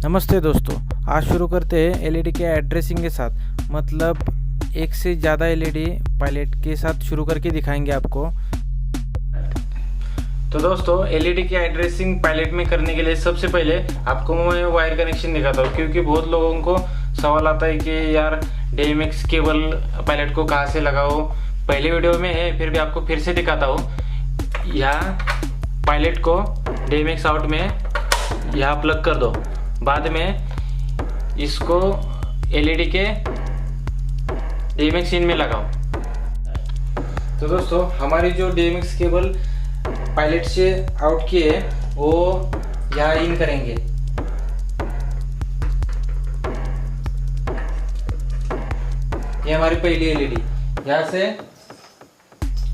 नमस्ते दोस्तों, आज शुरू करते हैं एलईडी के एड्रेसिंग के साथ। मतलब एक से ज़्यादा एलईडी पायलट के साथ शुरू करके दिखाएंगे आपको। तो दोस्तों, एलईडी के एड्रेसिंग पायलट में करने के लिए सबसे पहले आपको मैं वायर कनेक्शन दिखाता हूँ, क्योंकि बहुत लोगों को सवाल आता है कि यार DMX केबल पायलट को कहाँ से लगाओ। पहले वीडियो में है, फिर भी आपको फिर से दिखाता हूँ। यहाँ पायलट को DMX आउट में यहाँ प्लग कर दो, बाद में इसको एलईडी के DMX इन में लगाओ। तो दोस्तों, हमारी जो DMX केबल पायलट से आउट की है वो यहाँ इन करेंगे। ये हमारी पहली एलईडी, यहाँ से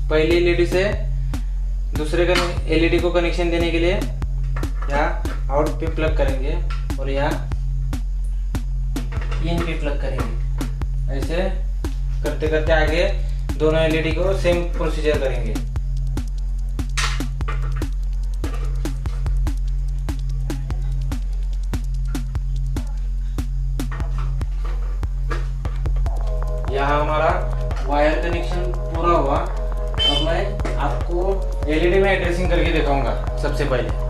पहली एलईडी से दूसरे एलईडी को कनेक्शन देने के लिए यहाँ आउट पे प्लग करेंगे और यहाँ इन पे प्लग करेंगे। ऐसे करते करते आगे दोनों एलईडी को सेम प्रोसीजर करेंगे। यहाँ हमारा वायर कनेक्शन पूरा हुआ। अब मैं आपको एलईडी में एड्रेसिंग करके दिखाऊंगा। सबसे पहले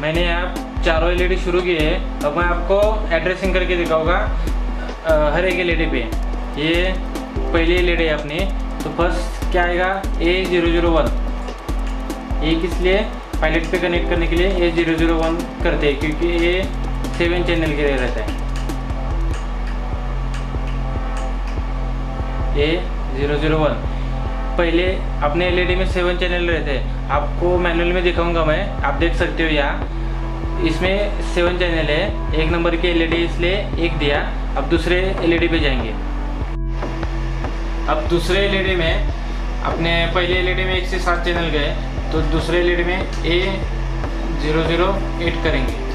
मैंने यहाँ चारों एलईडी शुरू किए हैं। अब मैं आपको एड्रेसिंग करके दिखाऊंगा हर एक एलईडी पे। ये पहली एलईडी है अपनी, तो फर्स्ट क्या आएगा, A001। ये किस लिए, पायलट पे कनेक्ट करने के लिए A001 करते हैं, क्योंकि ये 7 चैनल के लिए रहता है। A001 पहले अपने एलईडी में 7 चैनल रहते हैं। आपको मैनुअल में दिखाऊंगा मैं, आप देख सकते हो। यहाँ इसमें 7 चैनल है। एक नंबर की एलईडी इसलिए एक दिया। अब दूसरे एलईडी पे जाएंगे। अब दूसरे एलईडी में अपने पहले एलईडी में 1 से 7 चैनल गए, तो दूसरे एलईडी में A008 करेंगे।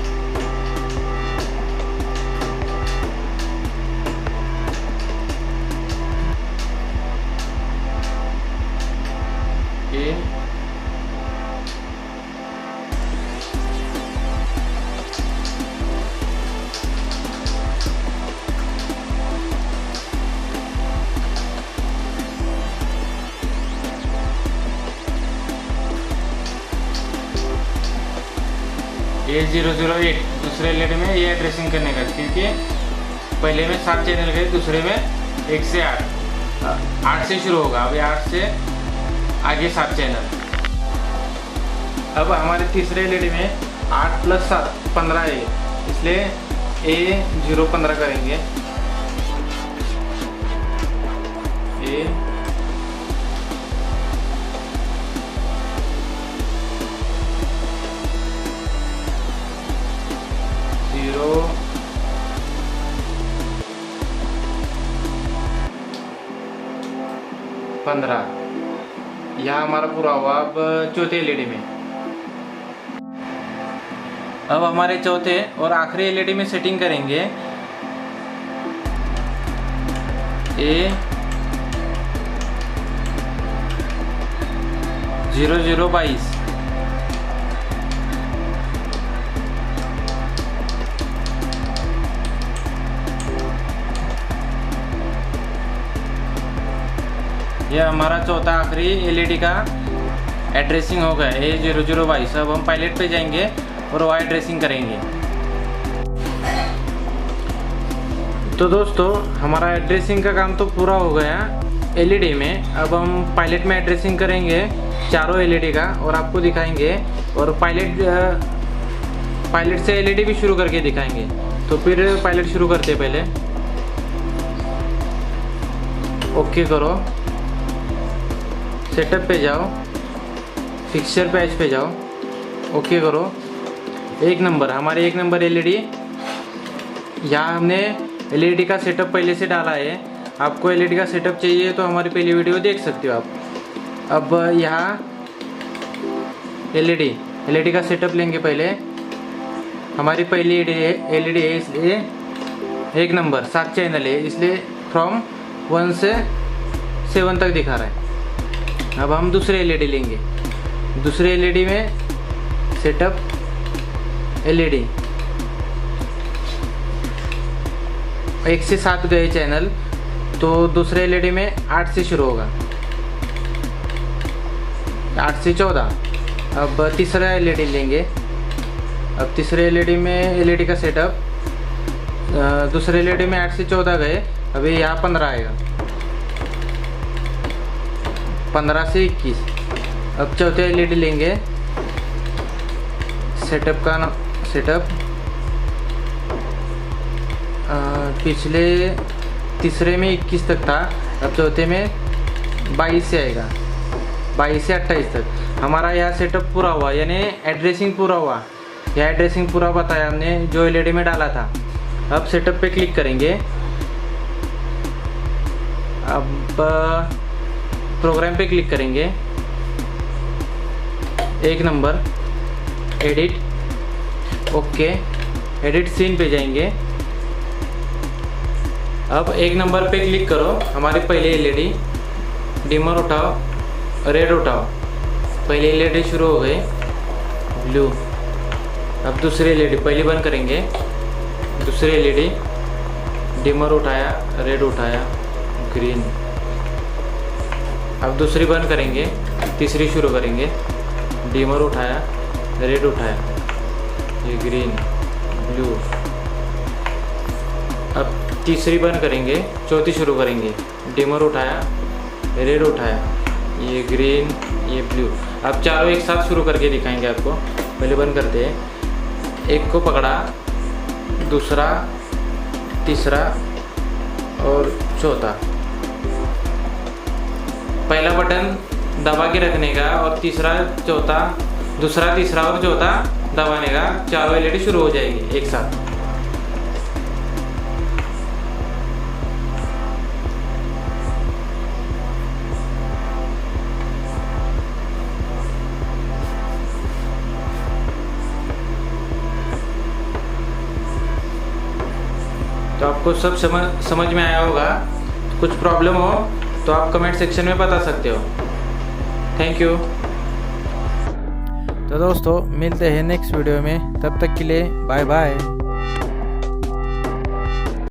A008 दूसरे एलईडी में ये एड्रेसिंग करने का, क्योंकि पहले में 7 चैनल गए, दूसरे में 1 से 8 से शुरू होगा। अभी 8 से आगे 7 चैनल। अब हमारे तीसरे एलईडी में 8 + 7 15 है, इसलिए A015 करेंगे। A015 यह हमारा पूरा हुआ। अब चौथे एलईडी में, अब हमारे चौथे और आखिरी एलईडी में सेटिंग करेंगे A0022। यह हमारा चौथा आखिरी एलईडी का एड्रेसिंग हो गया A0022। अब हम पायलट पे जाएंगे और वायर ड्रेसिंग करेंगे। तो दोस्तों, हमारा एड्रेसिंग का काम तो पूरा हो गया एलईडी में। अब हम पायलट में एड्रेसिंग करेंगे चारों एलईडी का और आपको दिखाएंगे, और पायलट से एलईडी भी शुरू करके दिखाएंगे। तो फिर पायलट शुरू करते हैं। पहले ओके करो, सेटअप पे जाओ, फिक्सचर पैच पे जाओ, ओके करो। 1 नंबर, हमारे 1 नंबर एलईडी, यहाँ हमने एलईडी का सेटअप पहले से डाला है। आपको एलईडी का सेटअप चाहिए तो हमारी पहली वीडियो देख सकते हो आप। अब यहाँ एलईडी का सेटअप लेंगे। पहले हमारी पहली एलईडी है, इसलिए 1 नंबर 7 चैनल है, इसलिए फ्रॉम 1 से 7 तक दिखा रहा है। अब हम दूसरे एलईडी लेंगे। दूसरे एलईडी में सेटअप एलईडी 1 से 7 गए चैनल, तो दूसरे एलईडी में 8 से शुरू होगा, 8 से 14। अब तीसरा एलईडी लेंगे। अब तीसरे एलईडी में एलईडी का सेटअप दूसरे एलईडी में 8 से 14 गए, अभी यहाँ 15 आएगा, 15 से 21। अब चौथे एलईडी लेंगे। सेटअप का सेटअप पिछले तीसरे में 21 तक था, अब चौथे में 22 से आएगा, 22 से 28 तक। हमारा यह सेटअप पूरा हुआ, यानी एड्रेसिंग पूरा हुआ। यह एड्रेसिंग पूरा बताया हमने जो एलईडी में डाला था। अब सेटअप पे क्लिक करेंगे। अब प्रोग्राम पे क्लिक करेंगे। 1 number edit, okay, edit scene पे जाएंगे। अब 1 नंबर पे क्लिक करो। हमारी पहली एलईडी डिमर उठाओ, रेड उठाओ, पहली एलईडी शुरू हो गई ब्लू। अब दूसरी एलईडी पहली बंद करेंगे। दूसरी एलईडी डिमर उठाया, रेड उठाया, ग्रीन। अब दूसरी बंद करेंगे, तीसरी शुरू करेंगे। डिमर उठाया, रेड उठाया, ये ग्रीन, ब्लू। अब तीसरी बंद करेंगे, चौथी शुरू करेंगे। डिमर उठाया, रेड उठाया, ये ग्रीन, ये ब्लू। अब चारों एक साथ शुरू करके दिखाएंगे आपको। पहले बंद करते हैं। एक को पकड़ा, दूसरा, तीसरा और चौथा। पहला बटन दबा के रखने का और तीसरा, चौथा, दूसरा, तीसरा और चौथा दबाने का। चारों एलईडी शुरू हो जाएगी एक साथ। तो आपको सब समझ में आया होगा। कुछ प्रॉब्लम हो तो आप कमेंट सेक्शन में बता सकते हो। Thank you. तो दोस्तों मिलते हैं नेक्स्ट वीडियो में, तब तक के लिए बाय बाय।